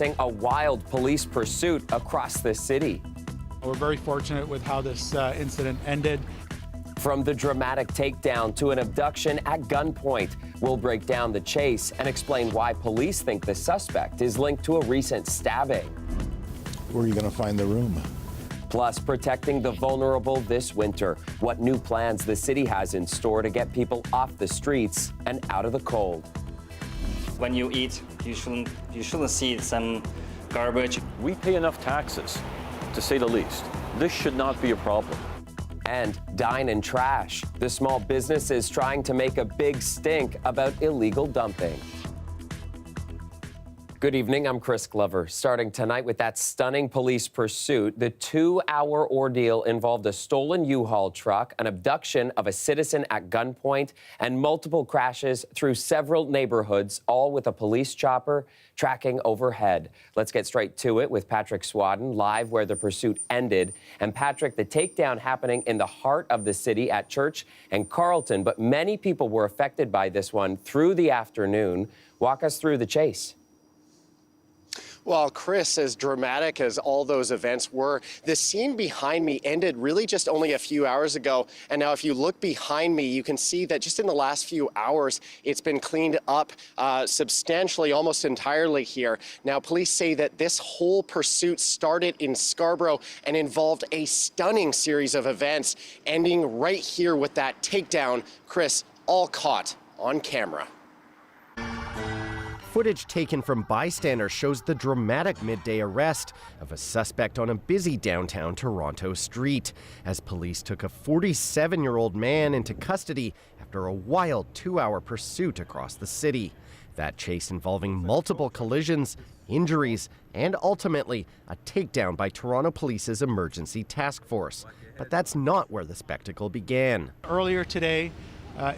A wild police pursuit across the city. We're very fortunate with how this incident ended. From the dramatic takedown to an abduction at gunpoint, we'll break down the chase and explain why police think the suspect is linked to a recent stabbing. Where are you going to find the room? Plus, protecting the vulnerable this winter, what new plans the city has in store to get people off the streets and out of the cold. When you eat, you shouldn't see some garbage. We pay enough taxes, to say the least. This should not be a problem. And dine and trash. The small businesses trying to make a big stink about illegal dumping. Good evening, I'm Chris Glover. Starting tonight with that stunning police pursuit, the 2-hour ordeal involved a stolen U-Haul truck, an abduction of a citizen at gunpoint, and multiple crashes through several neighborhoods, all with a police chopper tracking overhead. Let's get straight to it with Patrick Swadden, live where the pursuit ended. And Patrick, the takedown happening in the heart of the city at Church and Carleton, but many people were affected by this one through the afternoon. Walk us through the chase. Well, Chris, as dramatic as all those events were, the scene behind me ended really just only a few hours ago. And now if you look behind me, you can see that just in the last few hours, it's been cleaned up substantially, almost entirely here. Now, police say that this whole pursuit started in Scarborough and involved a stunning series of events, ending right here with that takedown. Chris, all caught on camera. Footage taken from bystanders shows the dramatic midday arrest of a suspect on a busy downtown Toronto street as police took a 47-year-old man into custody after a wild 2-hour pursuit across the city. That chase involving multiple collisions, injuries, and ultimately a takedown by Toronto Police's emergency task force. But that's not where the spectacle began. Earlier today,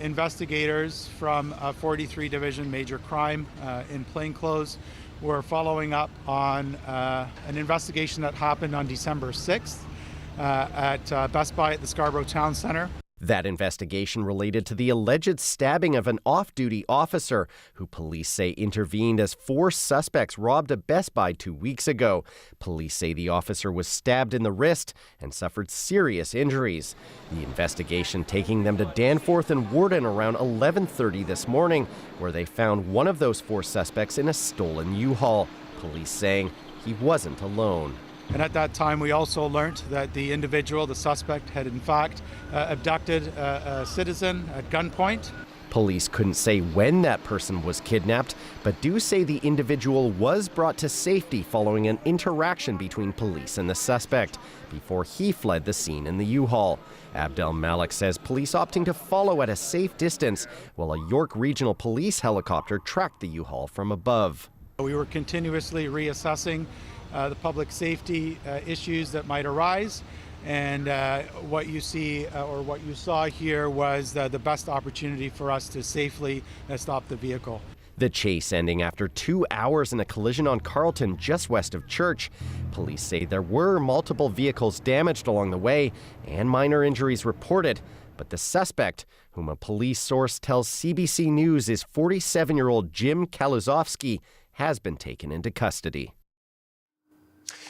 investigators from 43 Division Major Crime in plainclothes were following up on an investigation that happened on December 6th at Best Buy at the Scarborough Town Centre. That investigation related to the alleged stabbing of an off-duty officer who police say intervened as 4 suspects robbed a Best Buy 2 weeks ago. Police say the officer was stabbed in the wrist and suffered serious injuries. The investigation taking them to Danforth and Warden around 11:30 this morning, where they found one of those 4 suspects in a stolen U-Haul. Police saying he wasn't alone. And at that time, we also learned that the individual, the suspect, had in fact abducted a citizen at gunpoint. Police couldn't say when that person was kidnapped, but do say the individual was brought to safety following an interaction between police and the suspect before he fled the scene in the U-Haul. Abdel Malik says police opting to follow at a safe distance while a York Regional Police helicopter tracked the U-Haul from above. We were continuously reassessing the public safety issues that might arise, and what you see or what you saw here was the best opportunity for us to safely stop the vehicle. The chase ending after 2 hours in a collision on Carleton just west of Church. Police say there were multiple vehicles damaged along the way and minor injuries reported, but the suspect, whom a police source tells CBC News is 47-year-old Jim Kaluzowski, has been taken into custody.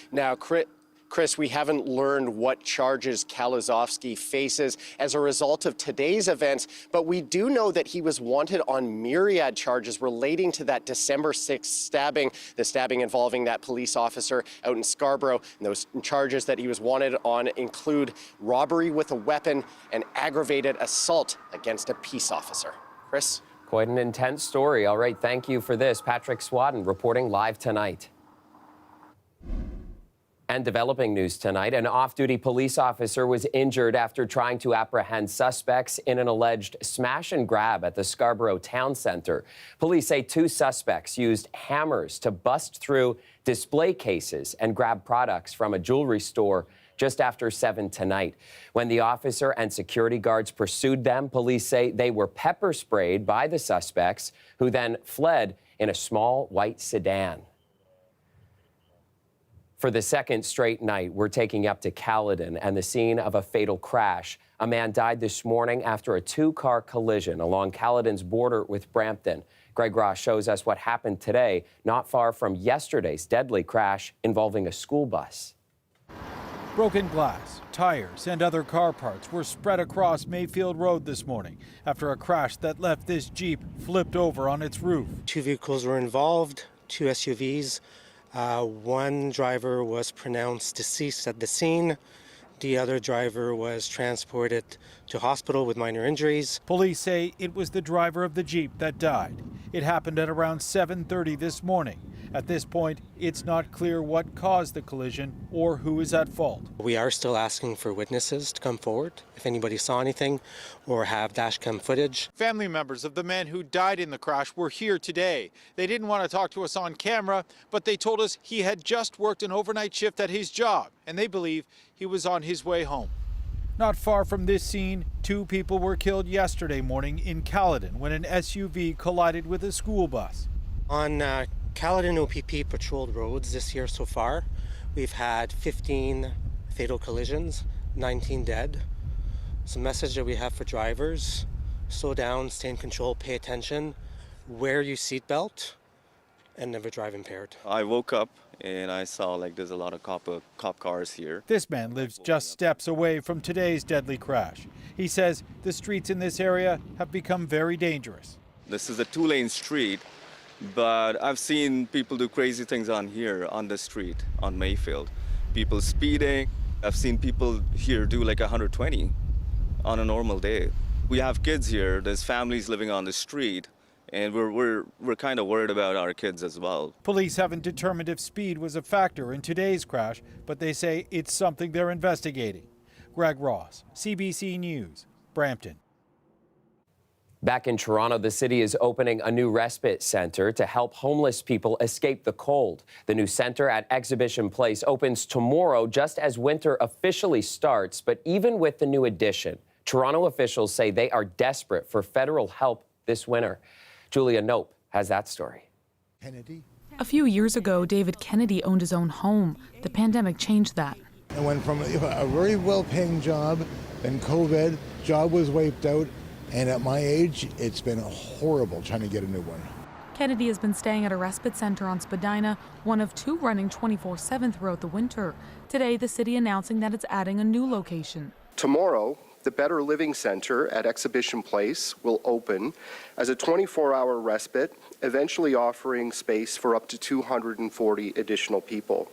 Now, Chris, we haven't learned what charges Kaluzowski faces as a result of today's events, but we do know that he was wanted on myriad charges relating to that December 6th stabbing, the stabbing involving that police officer out in Scarborough. And those charges that he was wanted on include robbery with a weapon and aggravated assault against a peace officer. Chris? Quite an intense story. All right, thank you for this. Patrick Swadden reporting live tonight. And developing news tonight, an off-duty police officer was injured after trying to apprehend suspects in an alleged smash and grab at the Scarborough Town Centre. Police say 2 suspects used hammers to bust through display cases and grab products from a jewelry store just after 7 tonight. When the officer and security guards pursued them, police say they were pepper sprayed by the suspects, who then fled in a small white sedan. For the second straight night, we're taking you up to Caledon and the scene of a fatal crash. A man died this morning after a 2-car collision along Caledon's border with Brampton. Greg Ross shows us what happened today, not far from yesterday's deadly crash involving a school bus. Broken glass, tires, and other car parts were spread across Mayfield Road this morning after a crash that left this Jeep flipped over on its roof. 2 vehicles were involved, 2 SUVs. One driver was pronounced deceased at the scene. The other driver was transported to hospital with minor injuries. Police say it was the driver of the Jeep that died. It happened at around 7:30 this morning. At this point, it's not clear what caused the collision or who is at fault. We are still asking for witnesses to come forward if anybody saw anything or have dashcam footage. Family members of the man who died in the crash were here today. They didn't want to talk to us on camera, but they told us he had just worked an overnight shift at his job, and they believe he was on his way home. Not far from this scene, 2 people were killed yesterday morning in Caledon when an SUV collided with a school bus. On Caledon OPP patrolled roads this year so far, we've had 15 fatal collisions, 19 dead. It's a message that we have for drivers: slow down, stay in control, pay attention, wear your seatbelt, and never drive impaired. I woke up and I saw there's a lot of cop cars here. This man lives just steps away from today's deadly crash. He says the streets in this area have become very dangerous. This is a 2-lane street, but I've seen people do crazy things on here, on the street, on Mayfield. People speeding. I've seen people here do 120 on a normal day. We have kids here, there's families living on the street, and we're kind of worried about our kids as well. Police haven't determined if speed was a factor in today's crash, but they say it's something they're investigating. Greg Ross, CBC News, Brampton. Back in Toronto, the city is opening a new respite center to help homeless people escape the cold. The new center at Exhibition Place opens tomorrow just as winter officially starts. But even with the new addition, Toronto officials say they are desperate for federal help this winter. Julia Nope has that story. A few years ago, David Kennedy owned his own home. The pandemic changed that. I went from a very well-paying job, then COVID, job was wiped out, and at my age, it's been horrible trying to get a new one. Kennedy has been staying at a respite center on Spadina, one of 2 running 24/7 throughout the winter. Today, the city announcing that it's adding a new location. Tomorrow, the Better Living Center at Exhibition Place will open as a 24-hour respite, eventually offering space for up to 240 additional people.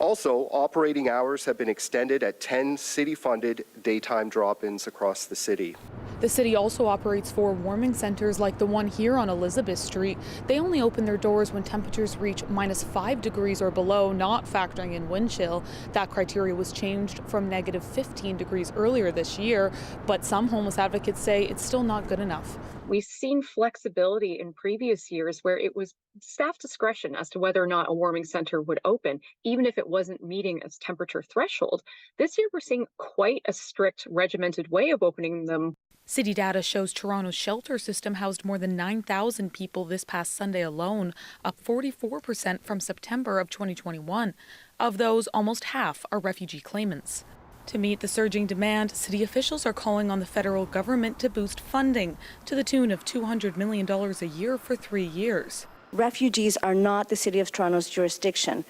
Also, operating hours have been extended at 10 city-funded daytime drop-ins across the city. The city also operates 4 warming centers like the one here on Elizabeth Street. They only open their doors when temperatures reach -5 degrees or below, not factoring in wind chill. That criteria was changed from -15 degrees earlier this year, but some homeless advocates say it's still not good enough. We've seen flexibility in previous years where it was staff discretion as to whether or not a warming center would open, even if it wasn't meeting its temperature threshold. This year, we're seeing quite a strict, regimented way of opening them. City data shows Toronto's shelter system housed more than 9,000 people this past Sunday alone, up 44% from September of 2021. Of those, almost half are refugee claimants. To meet the surging demand, city officials are calling on the federal government to boost funding to the tune of $200 million a year for 3 years. Refugees are not the City of Toronto's jurisdiction,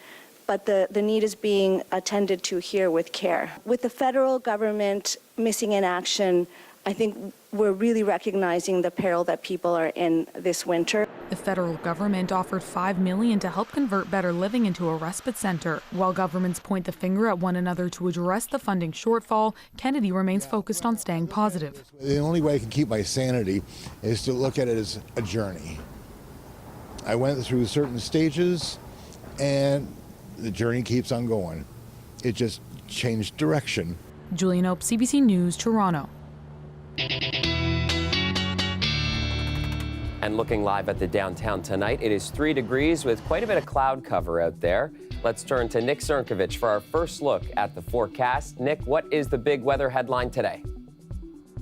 but the need is being attended to here with care. With the federal government missing in action, I think we're really recognizing the peril that people are in this winter. The federal government offered $5 million to help convert Better Living into a respite center. While governments point the finger at one another to address the funding shortfall, Kennedy remains focused on staying positive. The only way I can keep my sanity is to look at it as a journey. I went through certain stages, and the journey keeps on going. It just changed direction. Julia Nope, CBC News, Toronto. And looking live at the downtown tonight, it is 3 degrees with quite a bit of cloud cover out there. Let's turn to Nick Cernkovich for our first look at the forecast. Nick, what is the big weather headline today?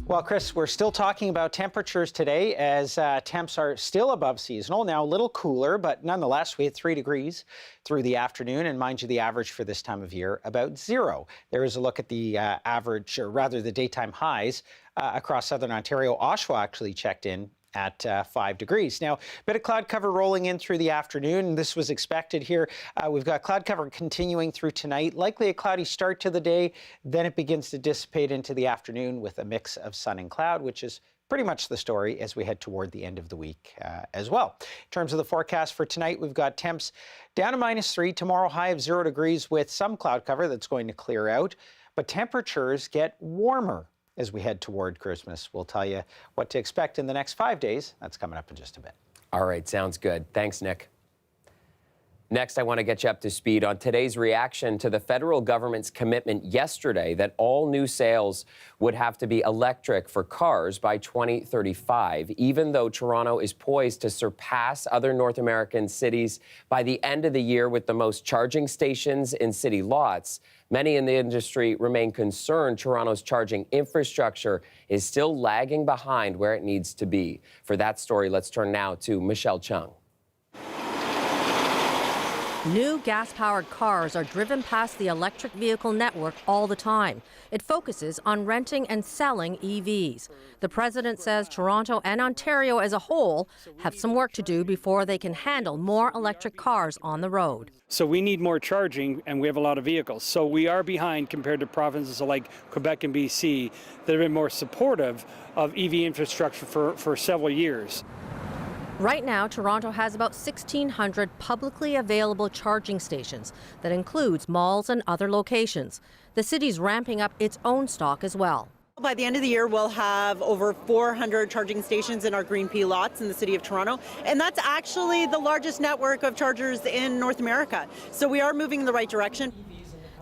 Well, Chris, we're still talking about temperatures today as temps are still above seasonal. Now a little cooler, but nonetheless, we had 3 degrees through the afternoon. And mind you, the average for this time of year, about 0. There is a look at the average, or rather the daytime highs across southern Ontario. Oshawa actually checked in at 5 degrees. Now, a bit of cloud cover rolling in through the afternoon. This was expected here. We've got cloud cover continuing through tonight. Likely a cloudy start to the day. Then it begins to dissipate into the afternoon with a mix of sun and cloud, which is pretty much the story as we head toward the end of the week as well. In terms of the forecast for tonight, we've got temps down to -3. Tomorrow, high of 0 degrees with some cloud cover that's going to clear out. But temperatures get warmer as we head toward Christmas. We'll tell you what to expect in the next 5 days. That's coming up in just a bit. All right, sounds good. Thanks, Nick. Next, I want to get you up to speed on today's reaction to the federal government's commitment yesterday that all new sales would have to be electric for cars by 2035, even though Toronto is poised to surpass other North American cities by the end of the year with the most charging stations in city lots. Many in the industry remain concerned Toronto's charging infrastructure is still lagging behind where it needs to be. For that story, let's turn now to Michelle Chung. New gas-powered cars are driven past the electric vehicle network all the time. It focuses on renting and selling EVs. The president says Toronto and Ontario as a whole have some work to do before they can handle more electric cars on the road. So we need more charging, and we have a lot of vehicles. So we are behind compared to provinces like Quebec and BC that have been more supportive of EV infrastructure for several years. Right now, Toronto has about 1,600 publicly available charging stations. That includes malls and other locations. The city's ramping up its own stock as well. By the end of the year, we'll have over 400 charging stations in our Green P lots in the city of Toronto. And that's actually the largest network of chargers in North America. So we are moving in the right direction.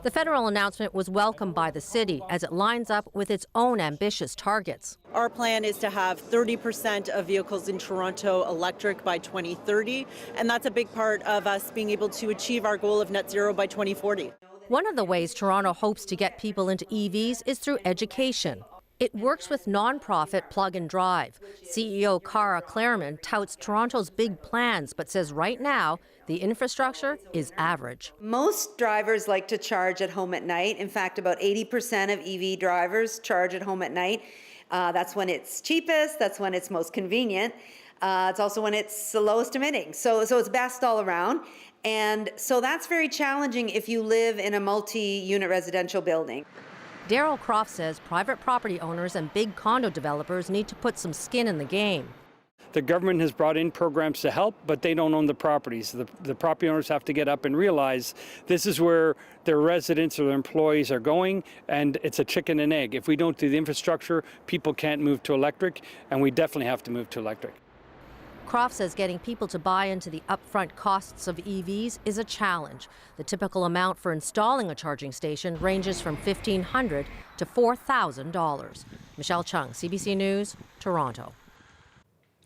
The federal announcement was welcomed by the city as it lines up with its own ambitious targets. Our plan is to have 30% of vehicles in Toronto electric by 2030, and that's a big part of us being able to achieve our goal of net zero by 2040. One of the ways Toronto hopes to get people into EVs is through education. It works with nonprofit Plug and Drive. CEO Cara Clareman touts Toronto's big plans, but says right now the infrastructure is average. Most drivers like to charge at home at night. In fact, about 80% of EV drivers charge at home at night. That's when it's cheapest, that's when it's most convenient. It's also when it's the lowest emitting. So it's best all around. And so that's very challenging if you live in a multi-unit residential building. Daryl Croft says private property owners and big condo developers need to put some skin in the game. The government has brought in programs to help, but they don't own the properties. The property owners have to get up and realize this is where their residents or their employees are going, and it's a chicken and egg. If we don't do the infrastructure, people can't move to electric, and we definitely have to move to electric. Croft says getting people to buy into the upfront costs of EVs is a challenge. The typical amount for installing a charging station ranges from $1,500 to $4,000. Michelle Chung, CBC News, Toronto.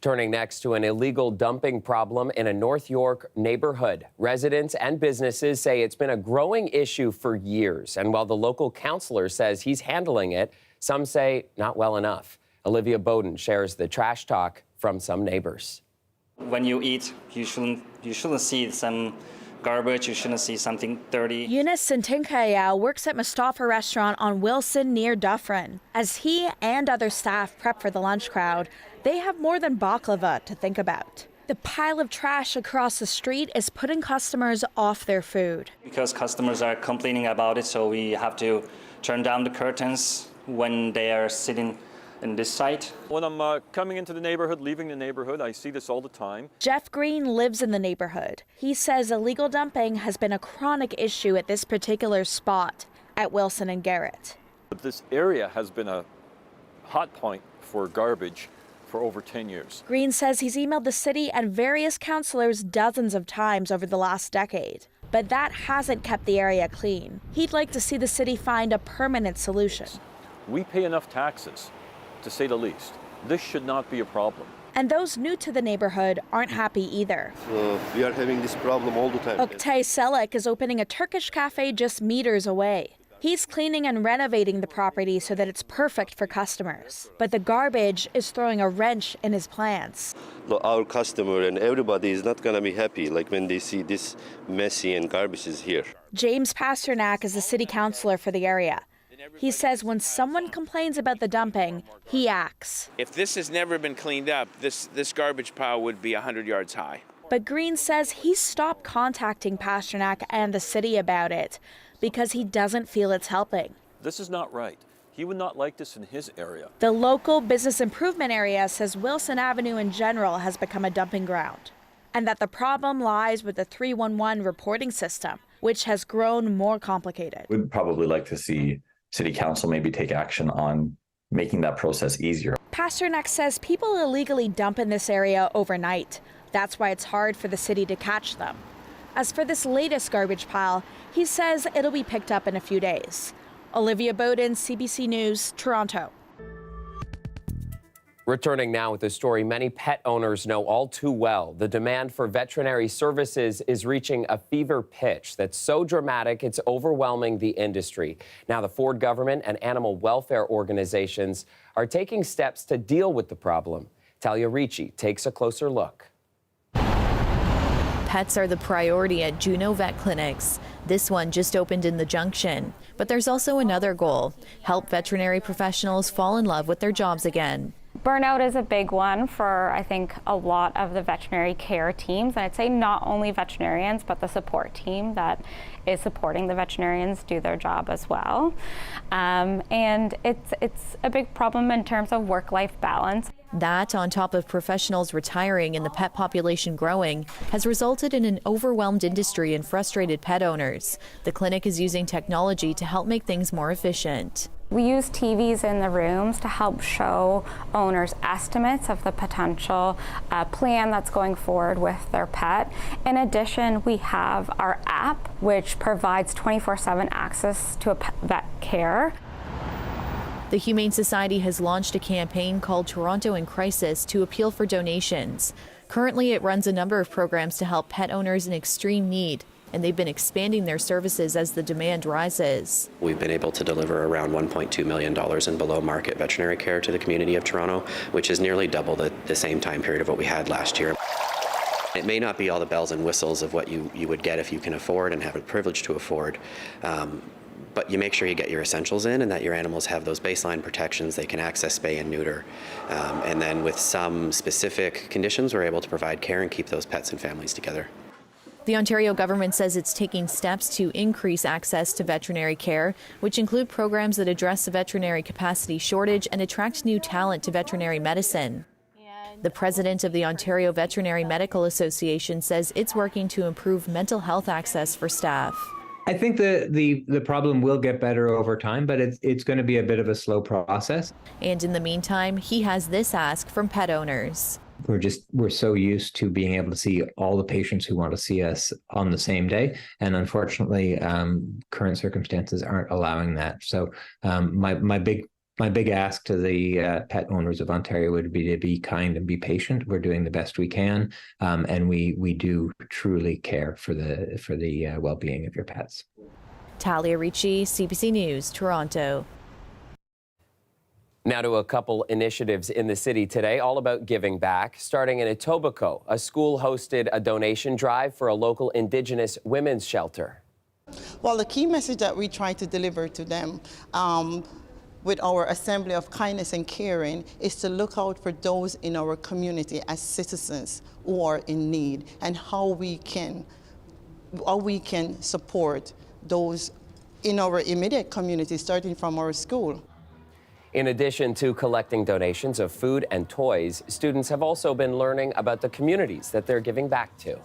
Turning next to an illegal dumping problem in a North York neighborhood. Residents and businesses say it's been a growing issue for years. And while the local councillor says he's handling it, some say not well enough. Olivia Bowden shares the trash talk from some neighbors. When you eat, you shouldn't see some garbage, you shouldn't see something dirty. Eunice Sintinkayao works at Mustafa Restaurant on Wilson near Dufferin. As he and other staff prep for the lunch crowd, they have more than baklava to think about. The pile of trash across the street is putting customers off their food. Because customers are complaining about it, so we have to turn down the curtains when they are sitting in this site. When I'm coming into the neighborhood, leaving the neighborhood, I see this all the time. Jeff Green lives in the neighborhood. He says illegal dumping has been a chronic issue at this particular spot at Wilson and Garrett. But this area has been a hot point for garbage for over 10 years. Green says he's emailed the city and various councillors dozens of times over the last decade, but that hasn't kept the area clean. He'd like to see the city find a permanent solution. We pay enough taxes, to say the least. This should not be a problem. And those new to the neighborhood aren't happy either. We are having this problem all the time. Oktay Selek is opening a Turkish cafe just meters away. He's cleaning and renovating the property so that it's perfect for customers. But the garbage is throwing a wrench in his plans. Our customer and everybody is not going to be happy when they see this messy and garbage is here. James Pasternak is the city councillor for the area. He says when someone complains about the dumping, he acts. If this has never been cleaned up, this garbage pile would be 100 yards high. But Green says he stopped contacting Pasternak and the city about it because he doesn't feel it's helping. This is not right. He would not like this in his area. The local business improvement area says Wilson Avenue in general has become a dumping ground, and that the problem lies with the 311 reporting system, which has grown more complicated. We'd probably like to see City Council maybe take action on making that process easier. Pasternak says people illegally dump in this area overnight. That's why it's hard for the city to catch them. As for this latest garbage pile, he says it'll be picked up in a few days. Olivia Bowden, CBC News, Toronto. Returning now with a story many pet owners know all too well. The demand for veterinary services is reaching a fever pitch that's so dramatic it's overwhelming the industry. Now the Ford government and animal welfare organizations are taking steps to deal with the problem. Talia Ricci takes a closer look. Pets are the priority at Juneau Vet Clinics. This one just opened in the Junction. But there's also another goal: help veterinary professionals fall in love with their jobs again. Burnout is a big one for, I think, a lot of the veterinary care teams. And I'd say not only veterinarians, but the support team that is supporting the veterinarians do their job as well. And it's a big problem in terms of work-life balance. That, on top of professionals retiring and the pet population growing, has resulted in an overwhelmed industry and frustrated pet owners. The clinic is using technology to help make things more efficient. We use TVs in the rooms to help show owners estimates of the potential plan that's going forward with their pet. In addition, we have our app, which provides 24/7 access to vet care. The Humane Society has launched a campaign called Toronto in Crisis to appeal for donations. Currently, it runs a number of programs to help pet owners in extreme need, and they've been expanding their services as the demand rises. We've been able to deliver around $1.2 million in below-market veterinary care to the community of Toronto, which is nearly double the same time period of what we had last year. It may not be all the bells and whistles of what you would get if you can afford and have a privilege to afford, but you make sure you get your essentials in and that your animals have those baseline protections. They can access spay and neuter. And then with some specific conditions, we're able to provide care and keep those pets and families together. The Ontario government says it's taking steps to increase access to veterinary care, which include programs that address the veterinary capacity shortage and attract new talent to veterinary medicine. The president of the Ontario Veterinary Medical Association says it's working to improve mental health access for staff. I think the problem will get better over time, but it's going to be a bit of a slow process. And in the meantime, he has this ask from pet owners. We're so used to being able to see all the patients who want to see us on the same day, and unfortunately, current circumstances aren't allowing that. So my big ask to the pet owners of Ontario would be to be kind and be patient. We're doing the best we can, and we do truly care for the well-being of your pets. Talia Ricci, CBC News, Toronto. Now to a couple initiatives in the city today, all about giving back. Starting in Etobicoke, a school hosted a donation drive for a local Indigenous women's shelter. Well, the key message that we try to deliver to them with our Assembly of Kindness and Caring is to look out for those in our community as citizens who are in need, and how we can support those in our immediate community, starting from our school. In addition to collecting donations of food and toys, students have also been learning about the communities that they're giving back to.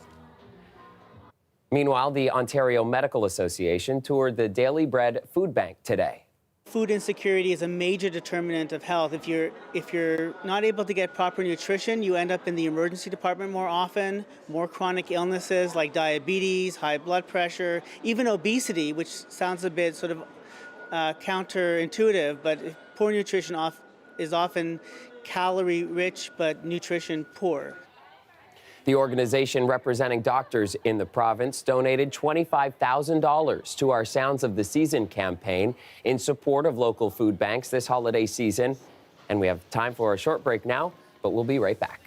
Meanwhile, the Ontario Medical Association toured the Daily Bread Food Bank today. Food insecurity is a major determinant of health. If you're not able to get proper nutrition, you end up in the emergency department more often, more chronic illnesses like diabetes, high blood pressure, even obesity, which sounds a bit sort of counterintuitive, but poor nutrition is often calorie-rich but nutrition-poor. The organization representing doctors in the province donated $25,000 to our Sounds of the Season campaign in support of local food banks this holiday season. And we have time for a short break now, but we'll be right back.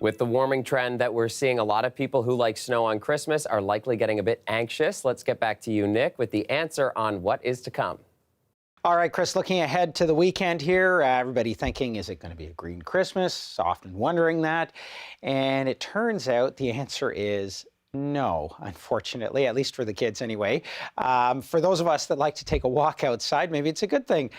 With the warming trend that we're seeing, a lot of people who like snow on Christmas are likely getting a bit anxious. Let's get back to you, Nick, with the answer on what is to come. All right, Chris, looking ahead to the weekend here, everybody thinking, is it going to be a green Christmas? Often wondering that. And it turns out the answer is no, unfortunately, at least for the kids anyway. For those of us that like to take a walk outside, maybe it's a good thing.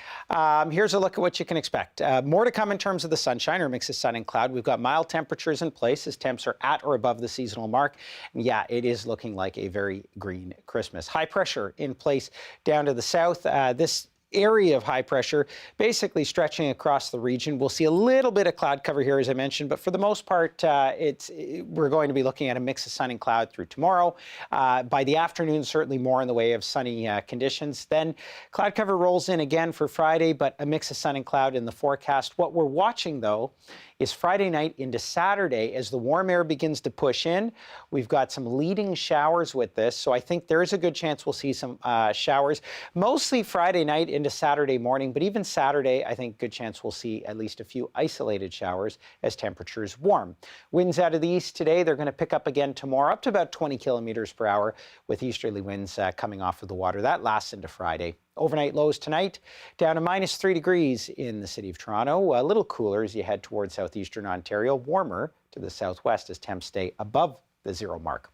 Here's a look at what you can expect. More to come in terms of the sunshine, or mix of sun and cloud. We've got mild temperatures in place as temps are at or above the seasonal mark. And yeah, it is looking like a very green Christmas. High pressure in place down to the south. This area of high pressure basically stretching across the region. We'll see a little bit of cloud cover here, as I mentioned, but for the most part, we're going to be looking at a mix of sun and cloud through tomorrow. By the afternoon, certainly more in the way of sunny conditions. Then cloud cover rolls in again for Friday, but a mix of sun and cloud in the forecast. What we're watching, though, is Friday night into Saturday as the warm air begins to push in. We've got some leading showers with this, so I think there is a good chance we'll see some showers, mostly Friday night into Saturday morning, but even Saturday, I think good chance we'll see at least a few isolated showers as temperatures warm. Winds out of the east today, they're going to pick up again tomorrow, up to about 20 kilometers per hour with easterly winds coming off of the water. That lasts into Friday. Overnight lows tonight, down to -3 degrees in the city of Toronto. A little cooler as you head towards southeastern Ontario, warmer to the southwest as temps stay above the 0 mark.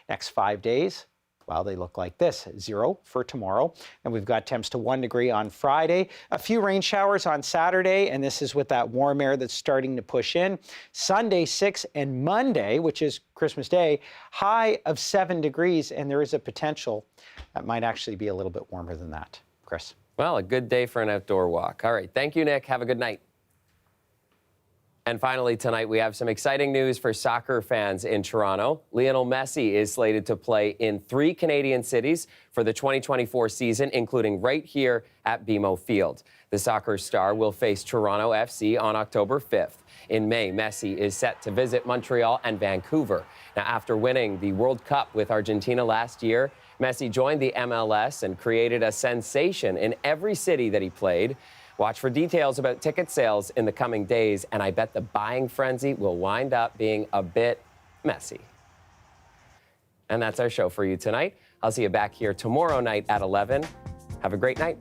Next 5 days, well, they look like this. 0 for tomorrow, and we've got temps to 1 degree on Friday. A few rain showers on Saturday, and this is with that warm air that's starting to push in. Sunday, 6, and Monday, which is Christmas Day, high of 7 degrees, and there is a potential that might actually be a little bit warmer than that. Chris. Well, a good day for an outdoor walk. All right. Thank you, Nick. Have a good night. And finally, tonight, we have some exciting news for soccer fans in Toronto. Lionel Messi is slated to play in 3 Canadian cities for the 2024 season, including right here at BMO Field. The soccer star will face Toronto FC on October 5th. In May, Messi is set to visit Montreal and Vancouver. Now, after winning the World Cup with Argentina last year, Messi joined the MLS and created a sensation in every city that he played. Watch for details about ticket sales in the coming days, and I bet the buying frenzy will wind up being a bit messy. And that's our show for you tonight. I'll see you back here tomorrow night at 11. Have a great night.